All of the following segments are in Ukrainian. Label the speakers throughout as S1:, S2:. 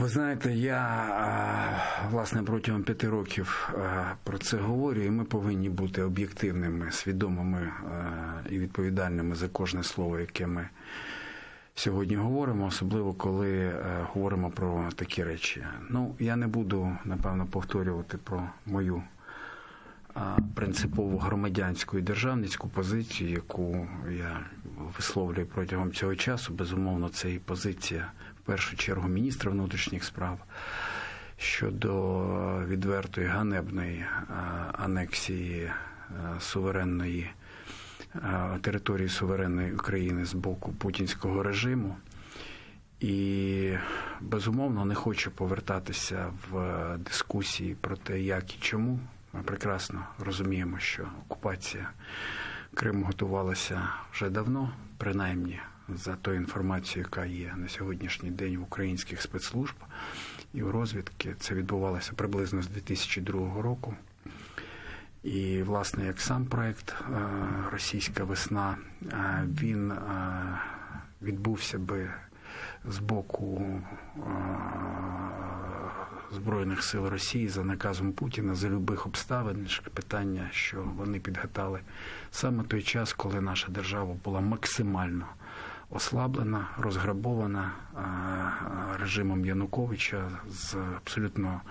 S1: Ви знаєте, я, власне, протягом 5 років про це говорю, і ми повинні бути об'єктивними, свідомими і відповідальними за кожне слово, яке ми сьогодні говоримо, особливо коли говоримо про такі речі. Ну, я не буду, напевно, повторювати про мою принципову громадянську і державницьку позицію, яку я висловлюю протягом цього часу. Безумовно, це і позиція, в першу чергу, міністра внутрішніх справ щодо відвертої ганебної анексії суверенної території суверенної України з боку путінського режиму. І, безумовно, не хочу повертатися в дискусії про те, як і чому. Ми прекрасно розуміємо, що окупація Криму готувалася вже давно, принаймні за тою інформацією, яка є на сьогоднішній день в українських спецслужб і у розвідки. Це відбувалося приблизно з 2002 року. І, власне, як сам проект «Російська весна», він відбувся би з боку Збройних сил Росії за наказом Путіна за любих обставин. Питання, що вони підгадали саме той час, коли наша держава була максимально ослаблена, розграбована режимом Януковича з абсолютно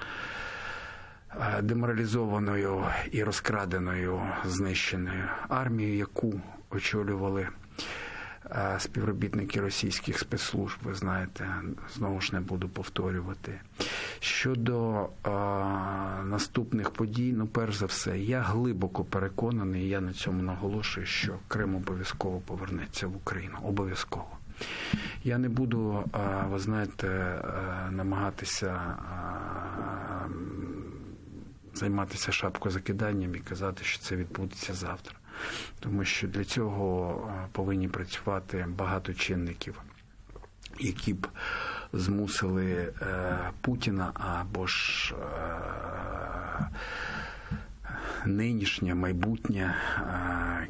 S1: деморалізованою і розкраденою, знищеною армією, яку очолювали співробітники російських спецслужб, ви знаєте, знову ж не буду повторювати. Щодо наступних подій, ну, перш за все, я глибоко переконаний, і я на цьому наголошую, що Крим обов'язково повернеться в Україну. Обов'язково. Я не буду, ви знаєте, намагатися займатися шапкозакиданням і казати, що це відбудеться завтра. Тому що для цього повинні працювати багато чинників, які б змусили Путіна або ж нинішнє, майбутнє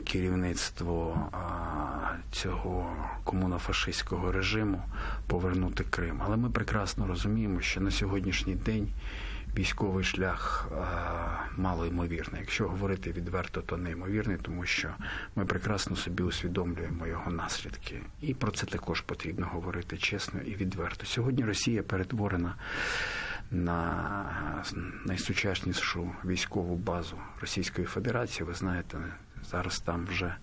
S1: керівництво цього комунофашистського режиму повернути Крим. Але ми прекрасно розуміємо, що на сьогоднішній день військовий шлях малоймовірний. Якщо говорити відверто, то неймовірний, тому що ми прекрасно собі усвідомлюємо його наслідки. І про це також потрібно говорити чесно і відверто. Сьогодні Росія перетворена на найсучаснішу військову базу Російської Федерації. Ви знаєте, зараз там вже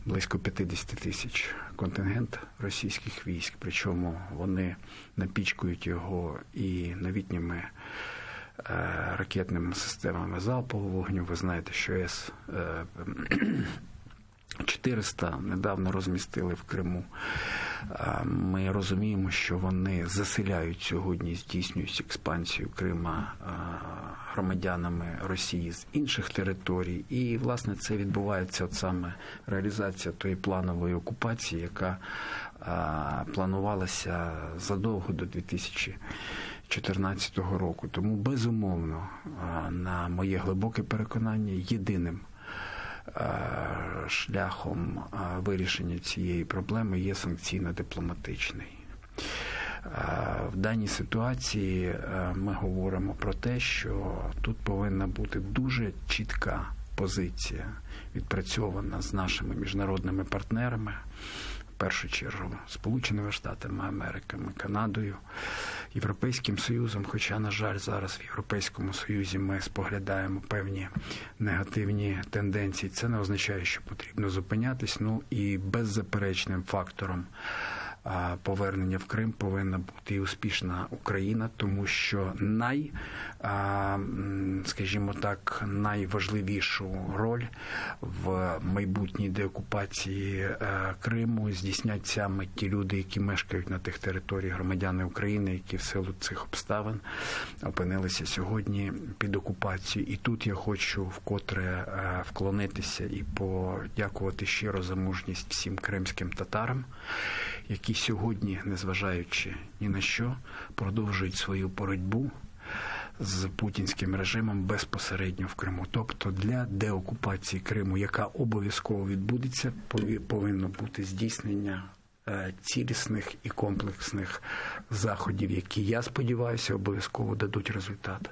S1: близько 50 тисяч контингент російських військ, причому вони напічкують його і новітніми ракетними системами залпового вогню. Ви знаєте, що С-400 недавно розмістили в Криму. Ми розуміємо, що вони заселяють сьогодні, здійснюють експансію Крима громадянами Росії з інших територій. І, власне, це відбувається от саме реалізація тої планової окупації, яка планувалася задовго до 2014 року. Тому, безумовно, на моє глибоке переконання, єдиним шляхом вирішення цієї проблеми є санкційно-дипломатичний. В даній ситуації ми говоримо про те, що тут повинна бути дуже чітка позиція, відпрацьована з нашими міжнародними партнерами, в першу чергу Сполученими Штатами Америки, Канадою, Європейським Союзом, хоча, на жаль, зараз в Європейському Союзі ми споглядаємо певні негативні тенденції. Це не означає, що потрібно зупинятись. Ну і беззаперечним фактором повернення в Крим повинна бути і успішна Україна, тому що скажімо так, найважливішу роль в майбутній деокупації Криму здійснять саме ті люди, які мешкають на тих територіях, громадяни України, які в силу цих обставин опинилися сьогодні під окупацією. І тут я хочу вкотре вклонитися і подякувати щиро за мужність всім кримським татарам, які сьогодні, незважаючи ні на що, продовжують свою боротьбу з путінським режимом безпосередньо в Криму. Тобто для деокупації Криму, яка обов'язково відбудеться, повинно бути здійснення цілісних і комплексних заходів, які, я сподіваюся, обов'язково дадуть результат.